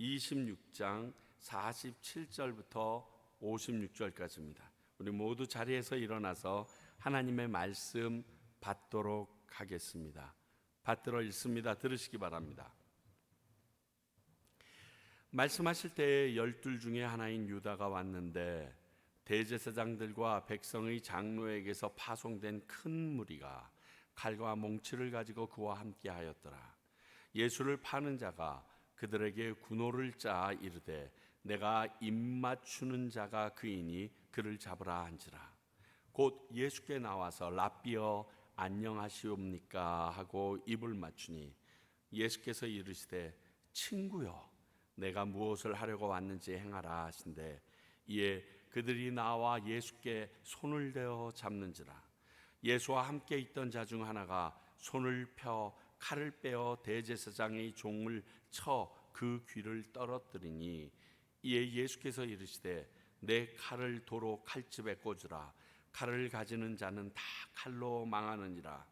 26장 47절부터 56절까지입니다. 우리 모두 자리에서 일어나서 하나님의 말씀 받도록 하겠습니다. 받들어 읽습니다. 들으시기 바랍니다. 말씀하실 때에 12 중에 하나인 유다가 왔는데 대제사장들과 백성의 장로에게서 파송된 큰 무리가 칼과 몽치를 가지고 그와 함께 하였더라. 예수를 파는 자가 그들에게 군호를 짜 이르되 내가 입맞추는 자가 그이니 그를 잡으라 한지라. 곧 예수께 나와서 랍비여 안녕하시옵니까 하고 입을 맞추니 예수께서 이르시되 친구여 내가 무엇을 하려고 왔는지 행하라 하신대 이에 그들이 나와 예수께 손을 대어 잡는지라. 예수와 함께 있던 자 중 하나가 손을 펴 칼을 빼어 대제사장의 종을 쳐 그 귀를 떨어뜨리니 이에 예수께서 이르시되 내 칼을 도로 칼집에 꽂으라. 칼을 가지는 자는 다 칼로 망하느니라.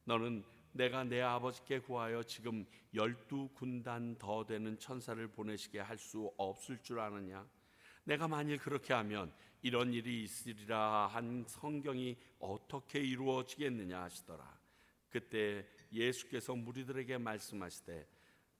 너는 내가 내 아버지께 구하여 지금 12군단 더 되는 천사를 보내시게 할 수 없을 줄 아느냐? 내가 만일 그렇게 하면 이런 일이 있으리라 한 성경이 어떻게 이루어지겠느냐 하시더라. 그때 예수께서 무리들에게 말씀하시되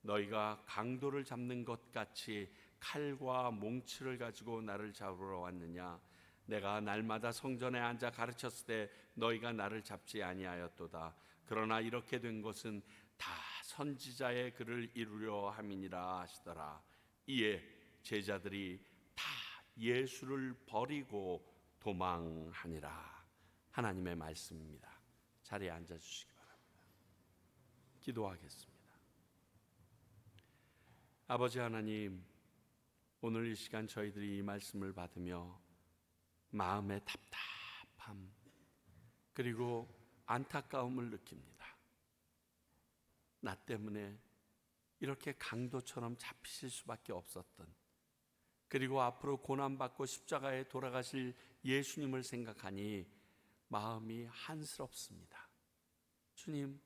너희가 강도를 잡는 것 같이 칼과 몽치를 가지고 나를 잡으러 왔느냐? 내가 날마다 성전에 앉아 가르쳤을 때 너희가 나를 잡지 아니하였도다. 그러나 이렇게 된 것은 다 선지자의 글을 이루려 함이니라 하시더라. 이에 제자들이 다 예수를 버리고 도망하니라. 하나님의 말씀입니다. 자리에 앉아주시기 바랍니다. 기도하겠습니다. 아버지 하나님, 오늘 이 시간 저희들이 이 말씀을 받으며 마음의 답답함 그리고 안타까움을 느낍니다. 나 때문에 이렇게 강도처럼 잡히실 수밖에 없었던, 그리고 앞으로 고난받고 십자가에 돌아가실 예수님을 생각하니 마음이 한스럽습니다. 주님,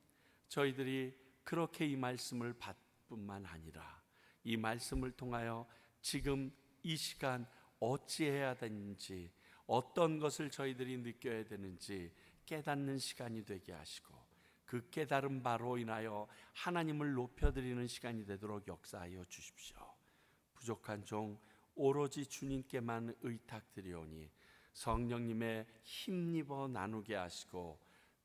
저희들이 그렇게 이 말씀을 받을 뿐만 아니라 이 말씀을 통하여 지금 이 시간 어찌해야 되는지, 어떤 것을 저희들이 느껴야 되는지 깨닫는 시간이 되게 하시고 그 깨달은 바로 인하여 하나님을 높여드리는 시간이 되도록 역사하여 주십시오. 부족한 종 오로지 주님께만 의탁드리오니 성령님의 힘입어 나누게 하시고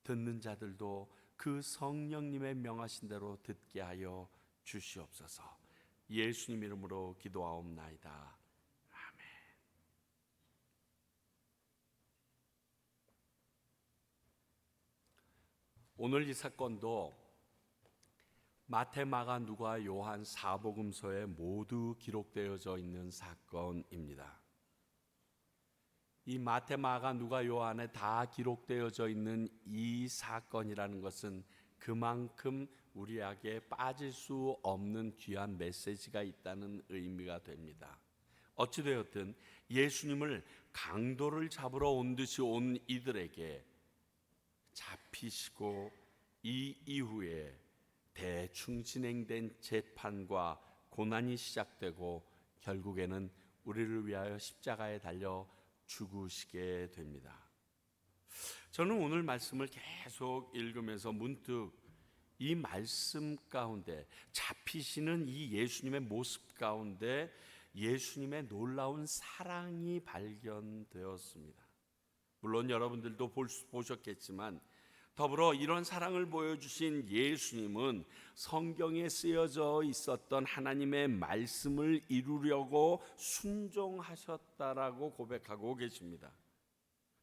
듣는 자들도 그 성령님의 명하신 대로 듣게 하여 주시옵소서. 예수님 이름으로 기도하옵나이다. 아멘. 오늘 이 사건도 마태, 마가, 누가, 요한 사복음서에 모두 기록되어져 있는 사건입니다. 이 마태, 마가, 누가, 요한에 다 기록되어져 있는 이 사건이라는 것은 그만큼 우리에게 빠질 수 없는 귀한 메시지가 있다는 의미가 됩니다. 어찌되었든 예수님을 강도를 잡으러 온 듯이 온 이들에게 잡히시고 이 이후에 대충 진행된 재판과 고난이 시작되고 결국에는 우리를 위하여 십자가에 달려 죽으시게 됩니다. 저는 오늘 말씀을 계속 읽으면서 문득 이 말씀 가운데 잡히시는 이 예수님의 모습 가운데 예수님의 놀라운 사랑이 발견되었습니다. 물론 여러분들도 보셨겠지만 더불어 이런 사랑을 보여주신 예수님은 성경에 쓰여져 있었던 하나님의 말씀을 이루려고 순종하셨다라고 고백하고 계십니다.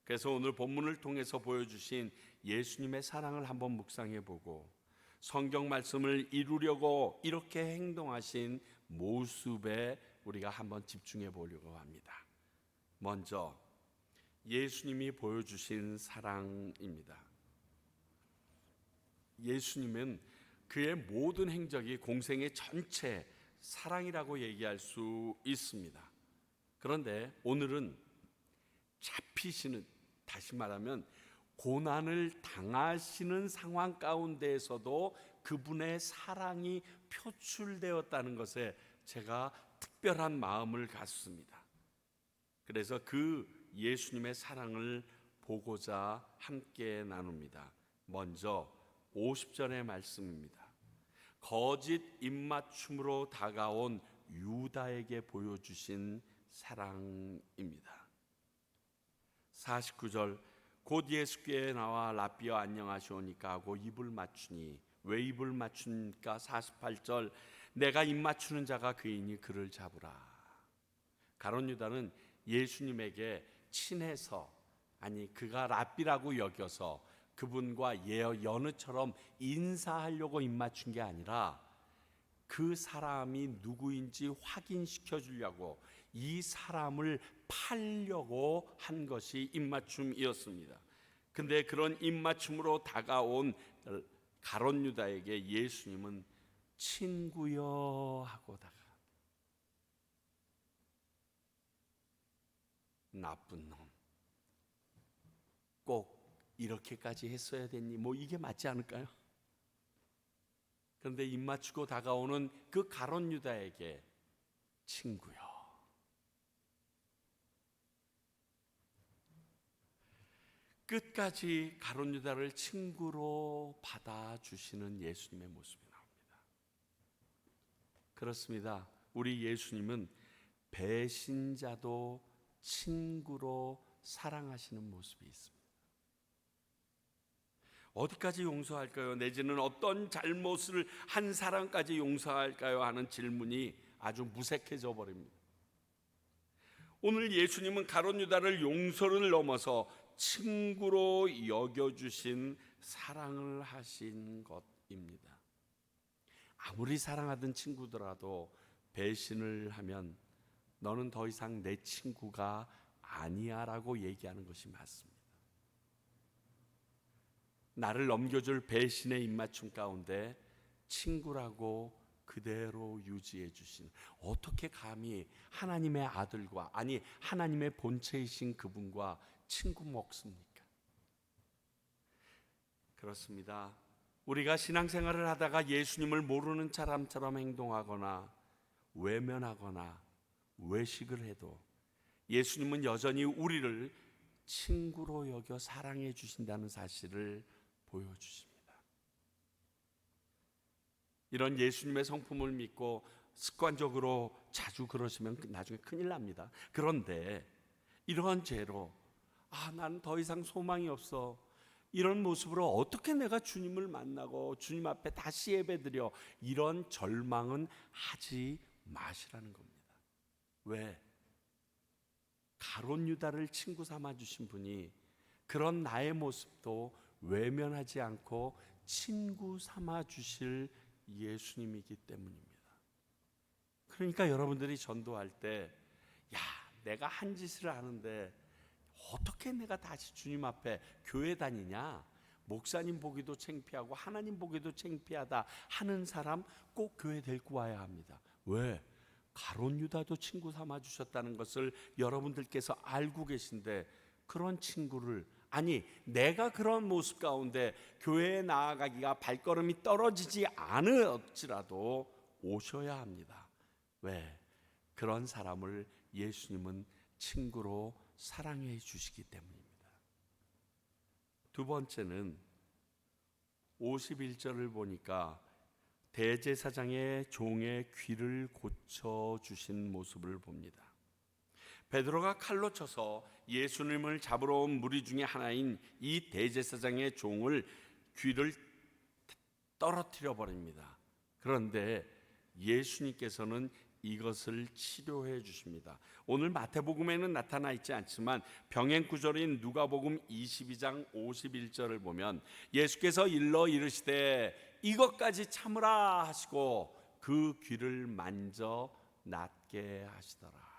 그래서 오늘 본문을 통해서 보여주신 예수님의 사랑을 한번 묵상해보고 성경 말씀을 이루려고 이렇게 행동하신 모습에 우리가 한번 집중해 보려고 합니다. 먼저 예수님이 보여주신 사랑입니다. 예수님은 그의 모든 행적이 공생의 전체 사랑이라고 얘기할 수 있습니다. 그런데 오늘은 잡히시는, 다시 말하면 고난을 당하시는 상황 가운데에서도 그분의 사랑이 표출되었다는 것에 제가 특별한 마음을 갖습니다. 그래서 그 예수님의 사랑을 보고자 함께 나눕니다. 먼저 50절의 말씀입니다. 거짓 입맞춤으로 다가온 유다에게 보여주신 사랑입니다. 49절 곧 예수께에 나와 랍비여 안녕하시오니까 하고 입을 맞추니 왜 입을 맞춥니까? 48절 내가 입 맞추는 자가 그이니 그를 잡으라. 가룟 유다는 예수님에게 친해서, 아니 그가 랍비라고 여겨서 그분과 여느처럼 인사하려고 입 맞춘 게 아니라 그 사람이 누구인지 확인시켜 주려고, 이 사람을 팔려고 한 것이 입맞춤이었습니다. 근데 그런 입맞춤으로 다가온 가룟 유다에게 예수님은 친구여 하고 다가, 나쁜 놈, 꼭 이렇게까지 했어야 됐니? 뭐 이게 맞지 않을까요? 그런데 입맞추고 다가오는 그 가룟 유다에게 친구요. 끝까지 가룟 유다를 친구로 받아주시는 예수님의 모습이 나옵니다. 그렇습니다. 우리 예수님은 배신자도 친구로 사랑하시는 모습이 있습니다. 어디까지 용서할까요? 내지는 어떤 잘못을 한 사람까지 용서할까요? 하는 질문이 아주 무색해져 버립니다. 오늘 예수님은 가룟 유다를 용서를 넘어서 친구로 여겨주신 사랑을 하신 것입니다. 아무리 사랑하던 친구더라도 배신을 하면 너는 더 이상 내 친구가 아니야 라고 얘기하는 것이 맞습니다. 나를 넘겨줄 배신의 입맞춤 가운데 친구라고 그대로 유지해 주신, 어떻게 감히 하나님의 아들과, 아니 하나님의 본체이신 그분과 친구 먹습니까? 그렇습니다. 우리가 신앙생활을 하다가 예수님을 모르는 사람처럼 행동하거나 외면하거나 외식을 해도 예수님은 여전히 우리를 친구로 여겨 사랑해 주신다는 사실을 보여주십니다. 이런 예수님의 성품을 믿고 습관적으로 자주 그러시면 나중에 큰일 납니다. 그런데 이러한 죄로 나는 더 이상 소망이 없어, 이런 모습으로 어떻게 내가 주님을 만나고 주님 앞에 다시 예배드려, 이런 절망은 하지 마시라는 겁니다. 왜? 가룟 유다를 친구 삼아 주신 분이 그런 나의 모습도 외면하지 않고 친구 삼아 주실 예수님이기 때문입니다. 그러니까 여러분들이 전도할 때, 내가 한 짓을 하는데 어떻게 내가 다시 주님 앞에 교회 다니냐, 목사님 보기도 창피하고 하나님 보기도 창피하다 하는 사람 꼭 교회 데리고 와야 합니다. 왜? 가룟 유다도 친구 삼아 주셨다는 것을 여러분들께서 알고 계신데, 그런 친구를, 아니 내가 그런 모습 가운데 교회에 나아가기가 발걸음이 떨어지지 않을지라도 오셔야 합니다. 왜? 그런 사람을 예수님은 친구로 사랑해 주시기 때문입니다. 두 번째는 51절을 보니까 대제사장의 종의 귀를 고쳐주신 모습을 봅니다. 베드로가 칼로 쳐서 예수님을 잡으러 온 무리 중에 하나인 이 대제사장의 종을 귀를 떨어뜨려 버립니다. 그런데 예수님께서는 이것을 치료해 주십니다. 오늘 마태복음에는 나타나 있지 않지만 병행 구절인 누가복음 22장 51절을 보면 예수께서 일러 이르시되 이것까지 참으라 하시고 그 귀를 만져 낫게 하시더라.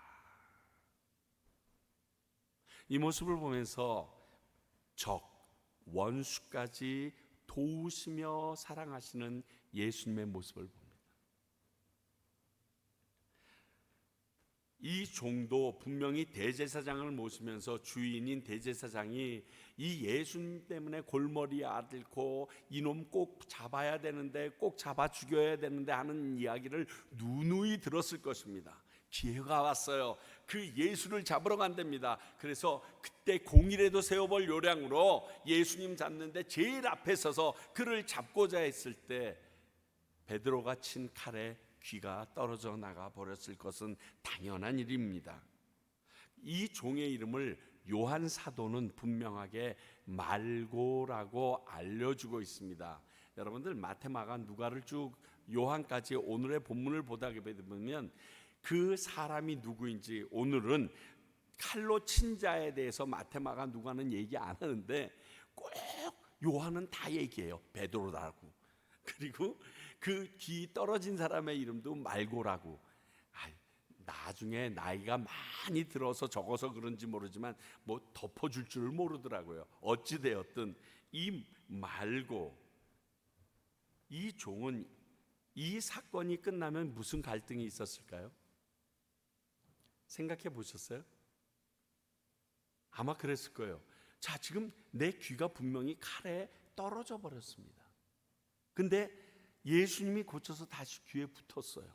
이 모습을 보면서 원수까지 도우시며 사랑하시는 예수님의 모습을 봅니다. 이 종도 분명히 대제사장을 모시면서 주인인 대제사장이 이 예수님 때문에 골머리 앓고 이놈 꼭 잡아야 되는데, 꼭 잡아 죽여야 되는데 하는 이야기를 누누이 들었을 것입니다. 기회가 왔어요. 그 예수를 잡으러 간답니다. 그래서 그때 공이라도 세워볼 요량으로 예수님 잡는데 제일 앞에 서서 그를 잡고자 했을 때 베드로가 친 칼에 귀가 떨어져 나가 버렸을 것은 당연한 일입니다. 이 종의 이름을 요한 사도는 분명하게 말고라고 알려주고 있습니다. 여러분들 마태, 마가, 누가를 쭉 요한까지 오늘의 본문을 보다 보면 그 사람이 누구인지, 오늘은 칼로 친 자에 대해서 마태, 마가, 누가는 얘기 안 하는데 꼭 요한은 다 얘기해요. 베드로라고. 그리고 그 귀 떨어진 사람의 이름도 말고라고. 나중에 나이가 많이 들어서 적어서 그런지 모르지만 뭐 덮어줄 줄 모르더라고요. 어찌되었든 이 말고, 이 종은 이 사건이 끝나면 무슨 갈등이 있었을까요? 생각해 보셨어요? 아마 그랬을 거예요. 자, 지금 내 귀가 분명히 칼에 떨어져 버렸습니다. 근데 예수님이 고쳐서 다시 귀에 붙었어요.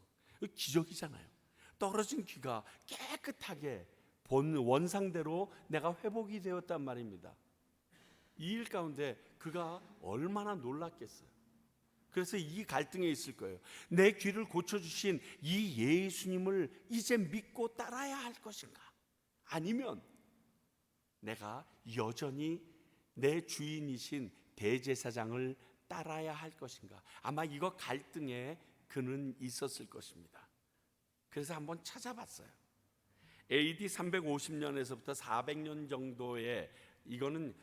기적이잖아요. 떨어진 귀가 깨끗하게 원상대로 내가 회복이 되었단 말입니다. 이 일 가운데 그가 얼마나 놀랐겠어요. 그래서 이 갈등에 있을 거예요. 내 귀를 고쳐주신 이 예수님을 이제 믿고 따라야 할 것인가, 아니면 내가 여전히 내 주인이신 대제사장을 따라야 할 것인가. 아마 이거 갈등에 그는 있었을 것입니다. 그래서 한번 찾아봤어요. AD 350년에서부터 400년 정도의, 이거는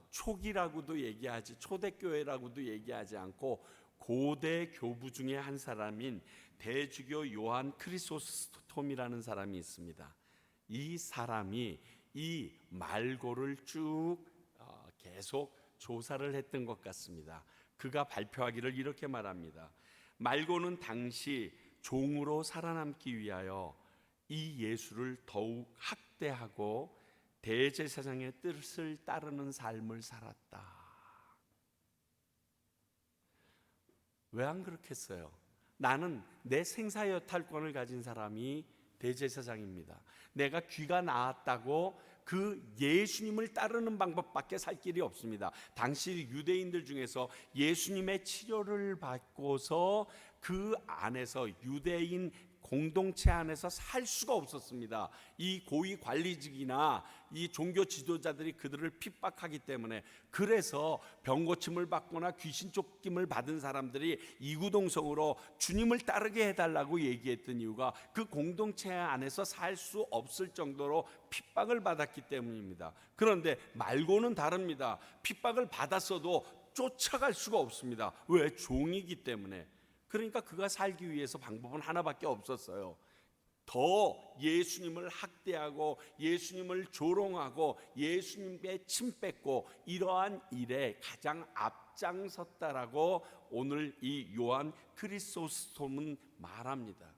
초기라고도 얘기하지, 초대교회라고도 얘기하지 않고 고대 교부 중에 한 사람인 대주교 요한 크리소스톰이라는 사람이 있습니다. 이 사람이 이 말고를 쭉 계속 조사를 했던 것 같습니다. 그가 발표하기를 이렇게 말합니다. 말고는 당시 종으로 살아남기 위하여 이 예수를 더욱 학대하고 대제사장의 뜻을 따르는 삶을 살았다. 왜 안 그렇겠어요? 나는 내 생사여탈권을 가진 사람이 대제사장입니다. 내가 귀가 나았다고 그 예수님을 따르는 방법밖에 살 길이 없습니다. 당시 유대인들 중에서 예수님의 치료를 받고서 그 안에서, 유대인 공동체 안에서 살 수가 없었습니다. 이 고위 관리직이나 이 종교 지도자들이 그들을 핍박하기 때문에. 그래서 병고침을 받거나 귀신 쫓김을 받은 사람들이 이구동성으로 주님을 따르게 해달라고 얘기했던 이유가 그 공동체 안에서 살 수 없을 정도로 핍박을 받았기 때문입니다. 그런데 말고는 다릅니다. 핍박을 받았어도 쫓아갈 수가 없습니다. 왜? 종이기 때문에. 그러니까 그가 살기 위해서 방법은 하나밖에 없었어요. 더 예수님을 학대하고 예수님을 조롱하고 예수님의 침 뺏고 이러한 일에 가장 앞장섰다라고 오늘 이 요한 크리소스톰은 말합니다.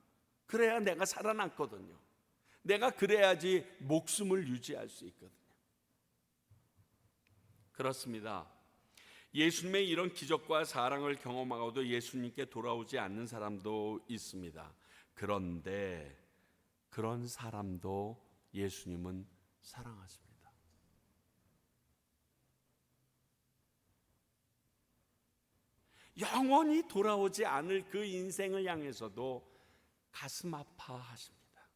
그래야 내가 살아남거든요. 내가 그래야지 목숨을 유지할 수 있거든요. 그렇습니다. 예수님의 이런 기적과 사랑을 경험하고도 예수님께 돌아오지 않는 사람도 있습니다. 그런데 그런 사람도 예수님은 사랑하십니다. 영원히 돌아오지 않을 그 인생을 향해서도 가슴 아파하십니다.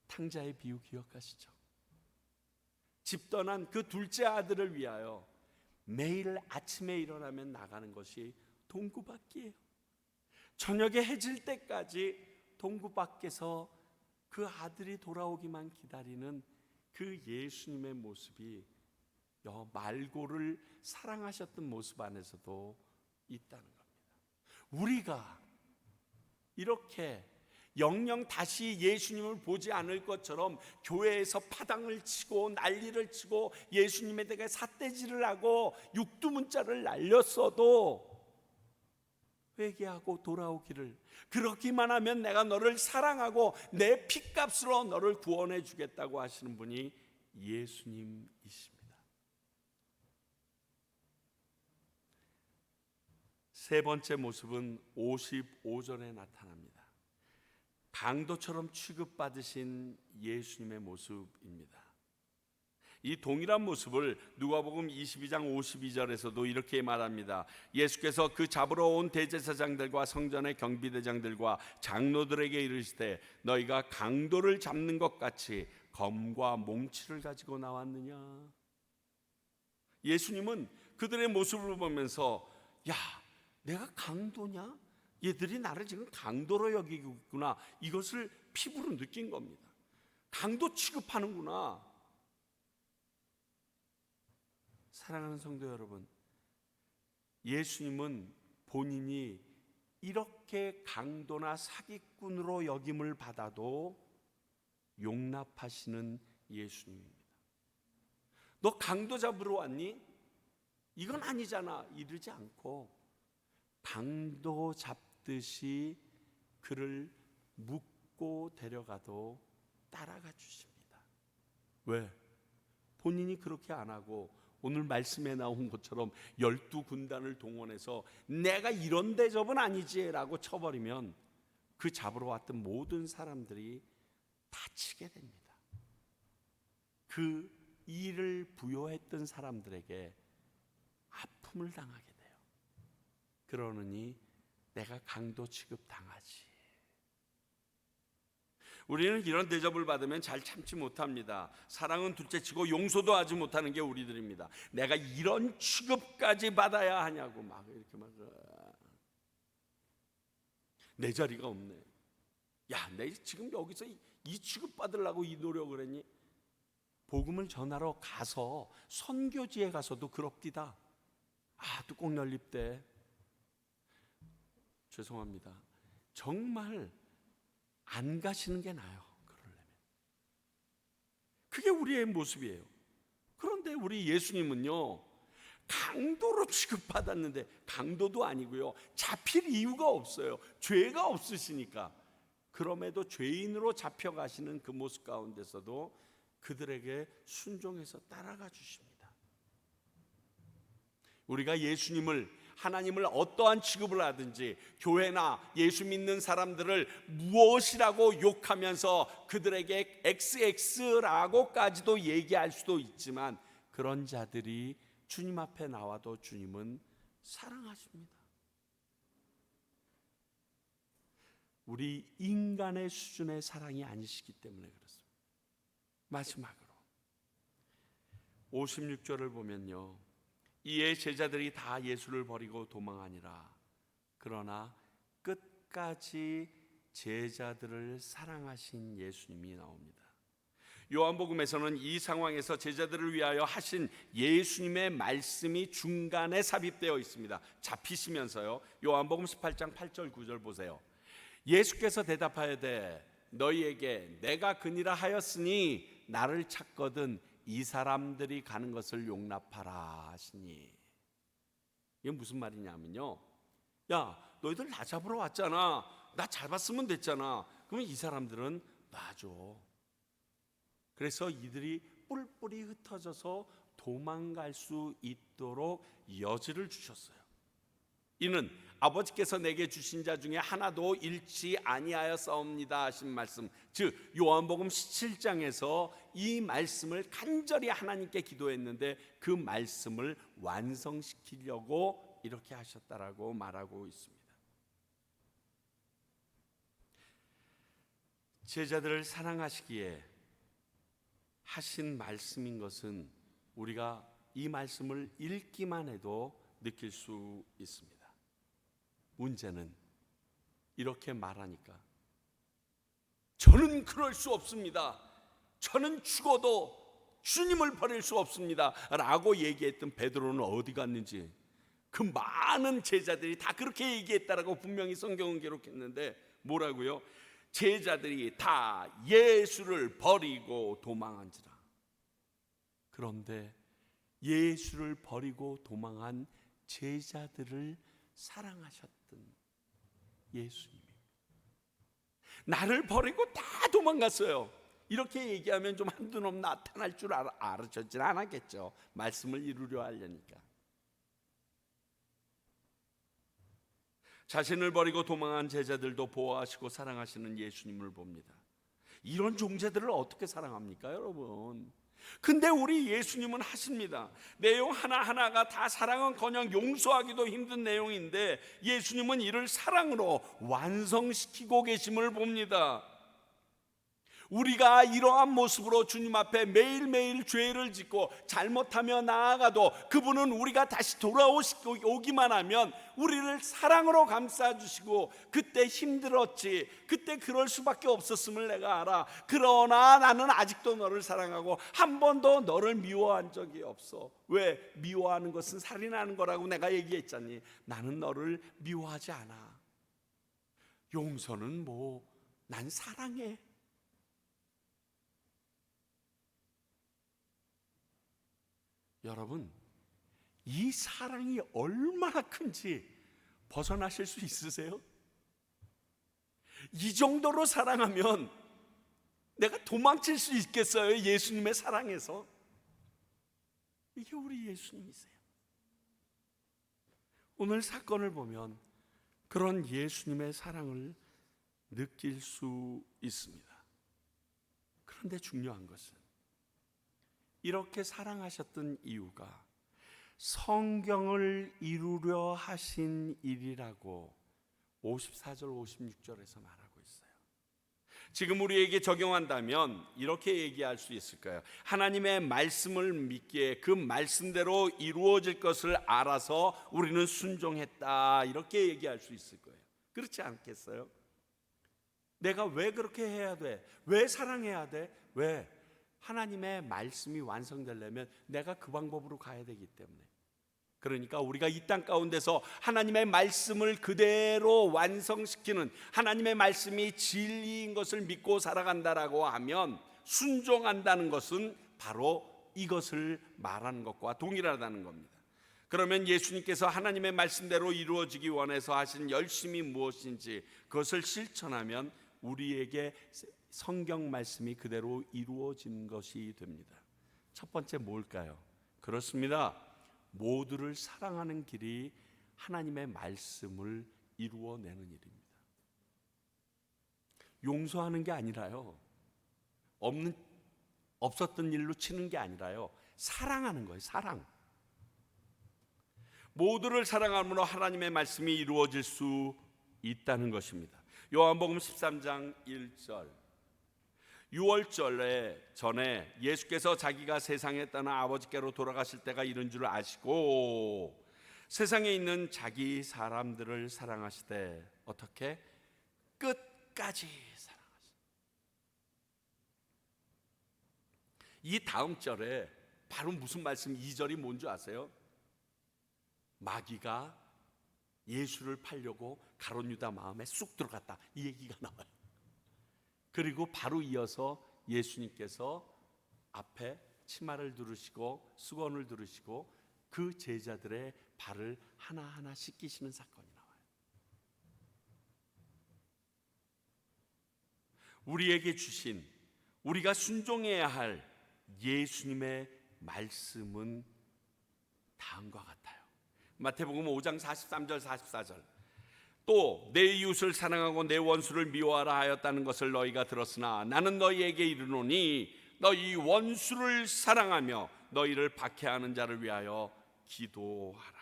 탕자의 비유 기억하시죠? 집 떠난 그 둘째 아들을 위하여 매일 아침에 일어나면 나가는 것이 동구 밖이에요. 저녁에 해질 때까지 동구 밖에서 그 아들이 돌아오기만 기다리는 그 예수님의 모습이 말고를 사랑하셨던 모습 안에서도 있다는 겁니다. 우리가 이렇게 영영 다시 예수님을 보지 않을 것처럼 교회에서 파당을 치고 난리를 치고 예수님에 대해 삿대질을 하고 육두문자를 날렸어도 회개하고 돌아오기를, 그렇기만 하면 내가 너를 사랑하고 내 피값으로 너를 구원해 주겠다고 하시는 분이 예수님이십니다. 세 번째 모습은 55절에 나타납니다. 강도처럼 취급받으신 예수님의 모습입니다. 이 동일한 모습을 누가복음 22장 52절에서도 이렇게 말합니다. 예수께서 그 잡으러 온 대제사장들과 성전의 경비대장들과 장로들에게 이르시되 너희가 강도를 잡는 것 같이 검과 몽치를 가지고 나왔느냐. 예수님은 그들의 모습을 보면서 야, 내가 강도냐? 얘들이 나를 지금 강도로 여기고 있구나, 이것을 피부로 느낀 겁니다. 강도 취급하는구나. 사랑하는 성도 여러분, 예수님은 본인이 이렇게 강도나 사기꾼으로 여김을 받아도 용납하시는 예수님입니다. 너 강도 잡으러 왔니? 이건 아니잖아 이러지 않고 강도 잡듯이 그를 묶고 데려가도 따라가 주십니다. 왜? 본인이 그렇게 안 하고 오늘 말씀에 나온 것처럼 12군단을 동원해서 내가 이런 대접은 아니지 라고 쳐버리면 그 잡으러 왔던 모든 사람들이 다치게 됩니다. 그 일을 부여했던 사람들에게 아픔을 당하게 돼요. 그러느니 내가 강도 취급 당하지. 우리는 이런 대접을 받으면 잘 참지 못합니다. 사랑은 둘째치고 용서도 하지 못하는 게 우리들입니다. 내가 이런 취급까지 받아야 하냐고 막 이렇게 막 내 자리가 없네. 야, 내 지금 여기서 이 취급 받으려고 이 노력을 했니? 복음을 전하러 가서 선교지에 가서도 그럽디다. 뚜껑 열립대. 죄송합니다. 정말 안 가시는 게 나아요. 그러려면 그게 우리의 모습이에요. 그런데 우리 예수님은요, 강도로 취급받았는데 강도도 아니고요, 잡힐 이유가 없어요. 죄가 없으시니까. 그럼에도 죄인으로 잡혀가시는 그 모습 가운데서도 그들에게 순종해서 따라가 주십니다. 우리가 예수님을, 하나님을 어떠한 취급을 하든지 교회나 예수 믿는 사람들을 무엇이라고 욕하면서 그들에게 XX라고까지도 얘기할 수도 있지만 그런 자들이 주님 앞에 나와도 주님은 사랑하십니다. 우리 인간의 수준의 사랑이 아니시기 때문에 그렇습니다. 마지막으로 56절을 보면요, 이에 제자들이 다 예수를 버리고 도망하니라. 그러나 끝까지 제자들을 사랑하신 예수님이 나옵니다. 요한복음에서는 이 상황에서 제자들을 위하여 하신 예수님의 말씀이 중간에 삽입되어 있습니다. 잡히시면서요, 요한복음 18장 8절 9절 보세요. 예수께서 대답하여되 너희에게 내가 그니라 하였으니 나를 찾거든 이 사람들이 가는 것을 용납하라 하시니. 이게 무슨 말이냐면요, 야, 너희들 나 잡으러 왔잖아. 나 잡았으면 됐잖아. 그러면 이 사람들은 놔줘. 그래서 이들이 뿔뿔이 흩어져서 도망갈 수 있도록 여지를 주셨어요. 이는 아버지께서 내게 주신 자 중에 하나도 잃지 아니하였사옵니다 하신 말씀, 즉 요한복음 17장에서 이 말씀을 간절히 하나님께 기도했는데 그 말씀을 완성시키려고 이렇게 하셨다라고 말하고 있습니다. 제자들을 사랑하시기에 하신 말씀인 것은 우리가 이 말씀을 읽기만 해도 느낄 수 있습니다. 문제는 이렇게 말하니까 저는 그럴 수 없습니다, 저는 죽어도 주님을 버릴 수 없습니다 라고 얘기했던 베드로는 어디 갔는지, 그 많은 제자들이 다 그렇게 얘기했다라고 분명히 성경은 기록했는데 뭐라고요? 제자들이 다 예수를 버리고 도망한지라. 그런데 예수를 버리고 도망한 제자들을 사랑하셨던 예수님입니다. 나를 버리고 다 도망갔어요. 이렇게 얘기하면 좀 한두 놈 나타날 줄 알아주진 않았겠죠. 말씀을 이루려 하려니까. 자신을 버리고 도망한 제자들도 보호하시고 사랑하시는 예수님을 봅니다. 이런 존재들을 어떻게 사랑합니까, 여러분? 근데 우리 예수님은 하십니다. 내용 하나하나가 다 사랑은커녕 용서하기도 힘든 내용인데 예수님은 이를 사랑으로 완성시키고 계심을 봅니다. 우리가 이러한 모습으로 주님 앞에 매일매일 죄를 짓고 잘못하며 나아가도 그분은 우리가 다시 돌아오기만 하면 우리를 사랑으로 감싸주시고, 그때 힘들었지, 그때 그럴 수밖에 없었음을 내가 알아. 그러나 나는 아직도 너를 사랑하고 한 번도 너를 미워한 적이 없어. 왜? 미워하는 것은 살인하는 거라고 내가 얘기했잖니. 나는 너를 미워하지 않아. 용서는 난 사랑해. 여러분, 이 사랑이 얼마나 큰지 벗어나실 수 있으세요? 이 정도로 사랑하면 내가 도망칠 수 있겠어요? 예수님의 사랑에서. 이게 우리 예수님이세요. 오늘 사건을 보면 그런 예수님의 사랑을 느낄 수 있습니다. 그런데 중요한 것은 이렇게 사랑하셨던 이유가 성경을 이루려 하신 일이라고 54절 56절에서 말하고 있어요. 지금 우리에게 적용한다면 이렇게 얘기할 수 있을까요? 하나님의 말씀을 믿기에 그 말씀대로 이루어질 것을 알아서 우리는 순종했다, 이렇게 얘기할 수 있을 거예요. 그렇지 않겠어요? 내가 왜 그렇게 해야 돼? 왜 사랑해야 돼? 왜? 하나님의 말씀이 완성되려면 내가 그 방법으로 가야 되기 때문에. 그러니까 우리가 이 땅 가운데서 하나님의 말씀을 그대로 완성시키는, 하나님의 말씀이 진리인 것을 믿고 살아간다라고 하면 순종한다는 것은 바로 이것을 말하는 것과 동일하다는 겁니다. 그러면 예수님께서 하나님의 말씀대로 이루어지기 원해서 하신 열심이 무엇인지 그것을 실천하면 우리에게 성경 말씀이 그대로 이루어진 것이 됩니다. 첫 번째 뭘까요? 그렇습니다. 모두를 사랑하는 길이 하나님의 말씀을 이루어내는 일입니다. 용서하는 게 아니라요, 없었던 일로 치는 게 아니라요, 사랑하는 거예요. 사랑. 모두를 사랑함으로 하나님의 말씀이 이루어질 수 있다는 것입니다. 요한복음 13장 1절, 6월절에 전에 예수께서 자기가 세상에 떠나 아버지께로 돌아가실 때가 이른 줄 아시고 세상에 있는 자기 사람들을 사랑하시되 어떻게? 끝까지 사랑하시되. 이 다음 절에 바로 무슨 말씀, 2절이 뭔지 아세요? 마귀가 예수를 팔려고 가룟 유다 마음에 쑥 들어갔다, 이 얘기가 나와요. 그리고 바로 이어서 예수님께서 앞에 치마를 두르시고 수건을 두르시고 그 제자들의 발을 하나하나 씻기시는 사건이 나와요. 우리에게 주신, 우리가 순종해야 할 예수님의 말씀은 다음과 같아요. 마태복음 5장 43절 44절, 또 내 이웃을 사랑하고 내 원수를 미워하라 하였다는 것을 너희가 들었으나 나는 너희에게 이르노니 너희 원수를 사랑하며 너희를 박해하는 자를 위하여 기도하라.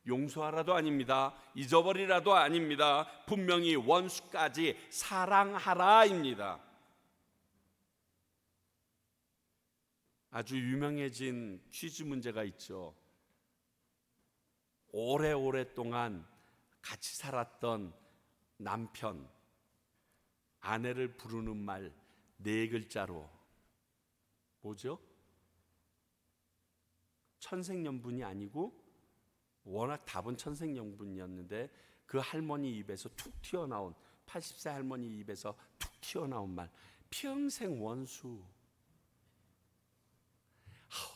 용서하라도 아닙니다. 잊어버리라도 아닙니다. 분명히 원수까지 사랑하라입니다. 아주 유명해진 퀴즈 문제가 있죠. 오래동안 같이 살았던 남편, 아내를 부르는 말 4글자로 뭐죠? 천생연분이 아니고, 워낙 답은 천생연분이었는데 그 할머니 입에서 툭 튀어나온, 80세 할머니 입에서 툭 튀어나온 말, 평생 원수.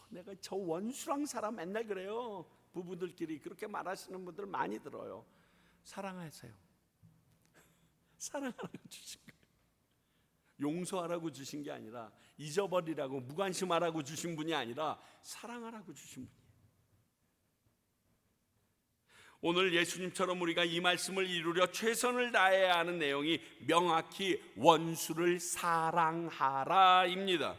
내가 저 원수랑 살아, 맨날 그래요. 부부들끼리 그렇게 말하시는 분들 많이 들어요. 사랑하세요. 사랑하라고 주신 거예요. 용서하라고 주신 게 아니라, 잊어버리라고 무관심하라고 주신 분이 아니라 사랑하라고 주신 분이에요. 오늘 예수님처럼 우리가 이 말씀을 이루려 최선을 다해야 하는 내용이 명확히 원수를 사랑하라입니다.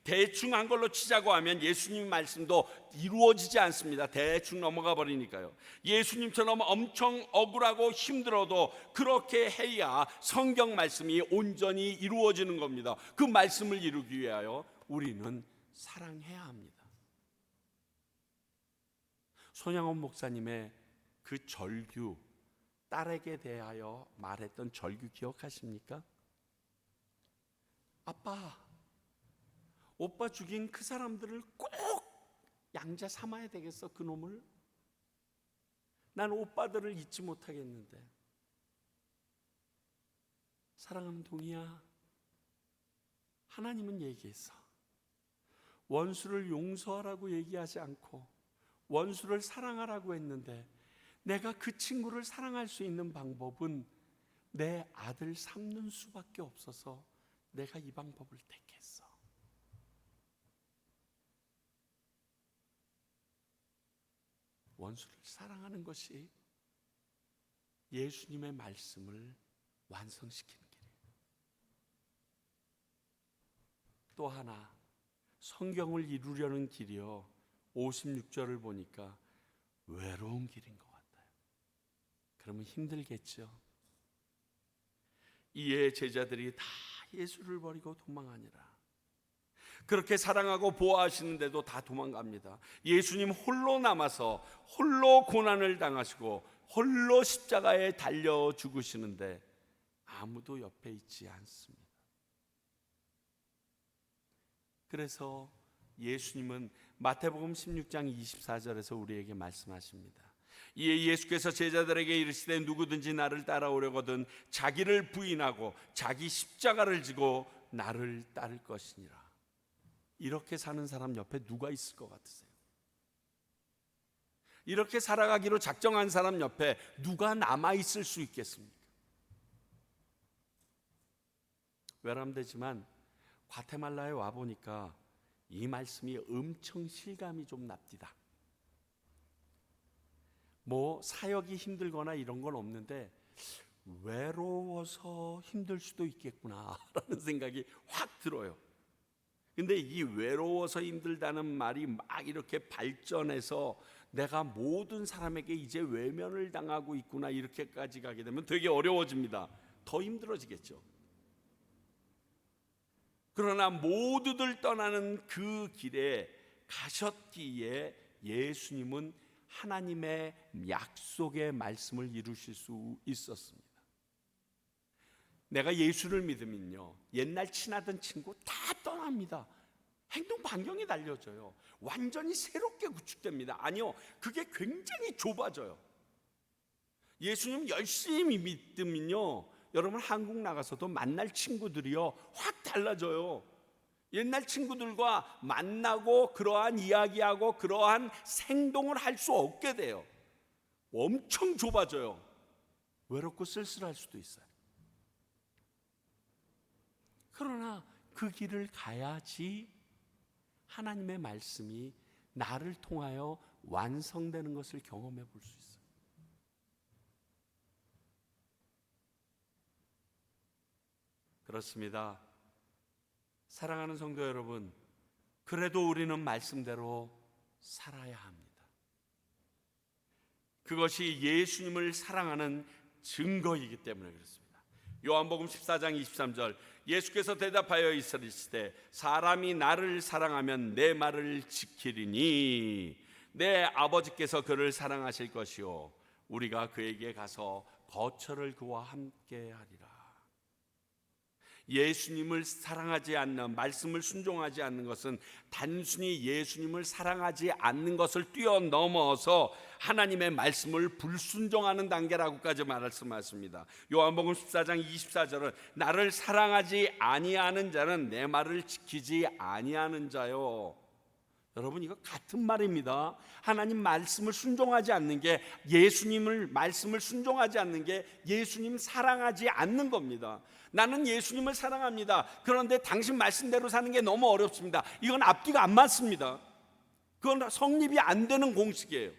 대충 한 걸로 치자고 하면 예수님 말씀도 이루어지지 않습니다. 대충 넘어가 버리니까요. 예수님처럼 엄청 억울하고 힘들어도 그렇게 해야 성경 말씀이 온전히 이루어지는 겁니다. 그 말씀을 이루기 위하여 우리는 사랑해야 합니다. 손양원 목사님의 그 절규, 딸에게 대하여 말했던 절규 기억하십니까? 아빠, 오빠 죽인 그 사람들을 꼭 양자 삼아야 되겠어, 그 놈을? 난 오빠들을 잊지 못하겠는데. 사랑하는 동이야, 하나님은 얘기했어. 원수를 용서하라고 얘기하지 않고 원수를 사랑하라고 했는데, 내가 그 친구를 사랑할 수 있는 방법은 내 아들 삼는 수밖에 없어서 내가 이 방법을 택했어. 원수를 사랑하는 것이 예수님의 말씀을 완성시키는 길이에요. 또 하나, 성경을 이루려는 길이요, 56절을 보니까 외로운 길인 것 같아요. 그러면 힘들겠죠. 이에 제자들이 다 예수를 버리고 도망하니라. 그렇게 사랑하고 보호하시는데도 다 도망갑니다. 예수님 홀로 남아서 홀로 고난을 당하시고 홀로 십자가에 달려 죽으시는데 아무도 옆에 있지 않습니다. 그래서 예수님은 마태복음 16장 24절에서 우리에게 말씀하십니다. 이에 예수께서 제자들에게 이르시되 누구든지 나를 따라오려거든 자기를 부인하고 자기 십자가를 지고 나를 따를 것이니라. 이렇게 사는 사람 옆에 누가 있을 것 같으세요? 이렇게 살아가기로 작정한 사람 옆에 누가 남아 있을 수 있겠습니까? 외람되지만 과테말라에 와 보니까 이 말씀이 엄청 실감이 좀 납니다. 뭐 사역이 힘들거나 이런 건 없는데 외로워서 힘들 수도 있겠구나라는 생각이 확 들어요. 근데 이 외로워서 힘들다는 말이 막 이렇게 발전해서 내가 모든 사람에게 이제 외면을 당하고 있구나 이렇게까지 가게 되면 되게 어려워집니다. 더 힘들어지겠죠. 그러나 모두들 떠나는 그 길에 가셨기에 예수님은 하나님의 약속의 말씀을 이루실 수 있었습니다. 내가 예수를 믿으면요, 옛날 친하던 친구 다 떠납니다. 행동 반경이 달려져요. 완전히 새롭게 구축됩니다. 아니요, 그게 굉장히 좁아져요. 예수님 열심히 믿으면요, 여러분 한국 나가서도 만날 친구들이요 확 달라져요. 옛날 친구들과 만나고 그러한 이야기하고 그러한 생동을 할 수 없게 돼요. 엄청 좁아져요. 외롭고 쓸쓸할 수도 있어요. 그러나 그 길을 가야지 하나님의 말씀이 나를 통하여 완성되는 것을 경험해 볼 수 있어요. 그렇습니다. 사랑하는 성도 여러분, 그래도 우리는 말씀대로 살아야 합니다. 그것이 예수님을 사랑하는 증거이기 때문에 그렇습니다. 요한복음 14장 23절, 예수께서 대답하여 이르시되 사람이 나를 사랑하면 내 말을 지키리니 내 아버지께서 그를 사랑하실 것이요 우리가 그에게 가서 거처를 그와 함께 하리라. 예수님을 사랑하지 않는, 말씀을 순종하지 않는 것은 단순히 예수님을 사랑하지 않는 것을 뛰어넘어서 하나님의 말씀을 불순종하는 단계라고까지 말씀하십니다. 요한복음 14장 24절은 나를 사랑하지 아니하는 자는 내 말을 지키지 아니하는 자요. 여러분, 이거 같은 말입니다. 하나님 말씀을 순종하지 않는 게, 예수님을 말씀을 순종하지 않는 게 예수님 사랑하지 않는 겁니다. 나는 예수님을 사랑합니다. 그런데 당신 말씀대로 사는 게 너무 어렵습니다. 이건 앞뒤가 안 맞습니다. 그건 성립이 안 되는 공식이에요.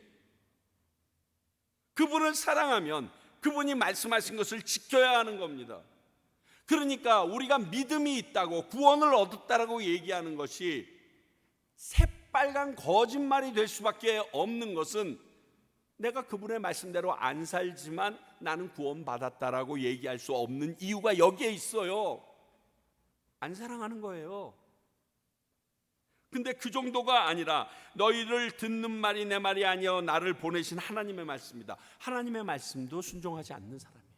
그분을 사랑하면 그분이 말씀하신 것을 지켜야 하는 겁니다. 그러니까 우리가 믿음이 있다고, 구원을 얻었다라고 얘기하는 것이 새빨간 거짓말이 될 수밖에 없는 것은, 내가 그분의 말씀대로 안 살지만 나는 구원받았다라고 얘기할 수 없는 이유가 여기에 있어요. 안 사랑하는 거예요. 근데 그 정도가 아니라, 너희를 듣는 말이 내 말이 아니여 나를 보내신 하나님의 말씀이다. 하나님의 말씀도 순종하지 않는 사람이에요.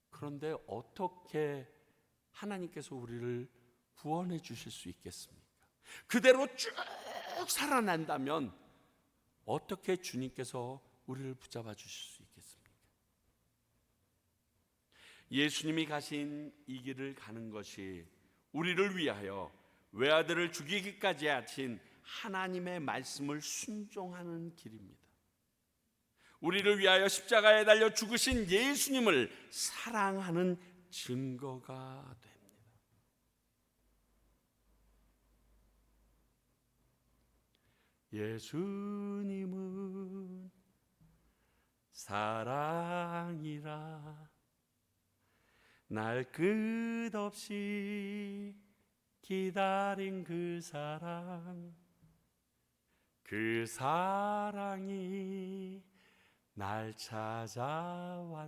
그런데 어떻게 하나님께서 우리를 구원해 주실 수 있겠습니까? 그대로 쭉 살아난다면 어떻게 주님께서 우리를 붙잡아 주실 수 있겠습니까? 예수님이 가신 이 길을 가는 것이 우리를 위하여 외아들을 죽이기까지 하신 하나님의 말씀을 순종하는 길입니다. 우리를 위하여 십자가에 달려 죽으신 예수님을 사랑하는 증거가 됩니다. 예수님은 사랑이라 날 끝없이 기다린 그 사랑이 날 찾아왔네.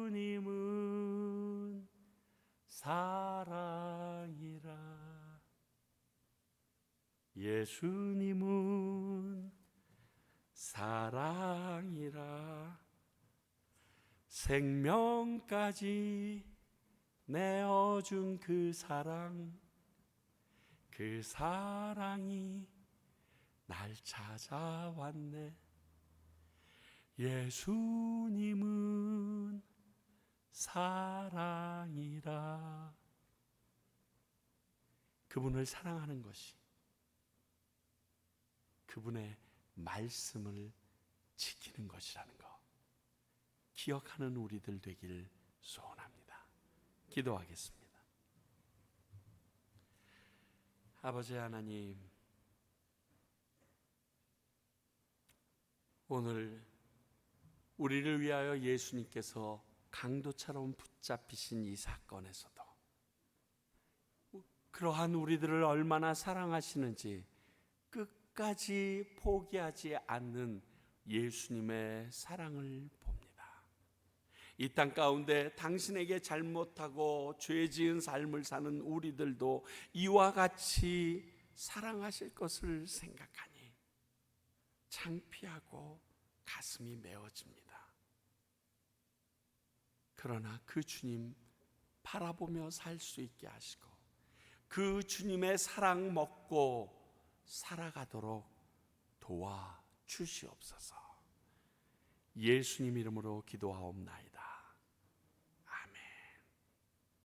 예수님은 사랑이라. 예수님은 사랑이라. 생명까지 내어준 그 사랑이 날 찾아왔네. 예수님은 사랑이라. 그분을 사랑하는 것이 그분의 말씀을 지키는 것이라는 것 기억하는 우리들 되길 소원합니다. 기도하겠습니다. 아버지 하나님, 오늘 우리를 위하여 예수님께서 강도처럼 붙잡히신 이 사건에서도 그러한 우리들을 얼마나 사랑하시는지 끝까지 포기하지 않는 예수님의 사랑을 봅니다. 이 땅 가운데 당신에게 잘못하고 죄 지은 삶을 사는 우리들도 이와 같이 사랑하실 것을 생각하니 창피하고 가슴이 메어집니다. 그러나 그 주님 바라보며 살 수 있게 하시고 그 주님의 사랑 먹고 살아가도록 도와주시옵소서. 예수님 이름으로 기도하옵나이다.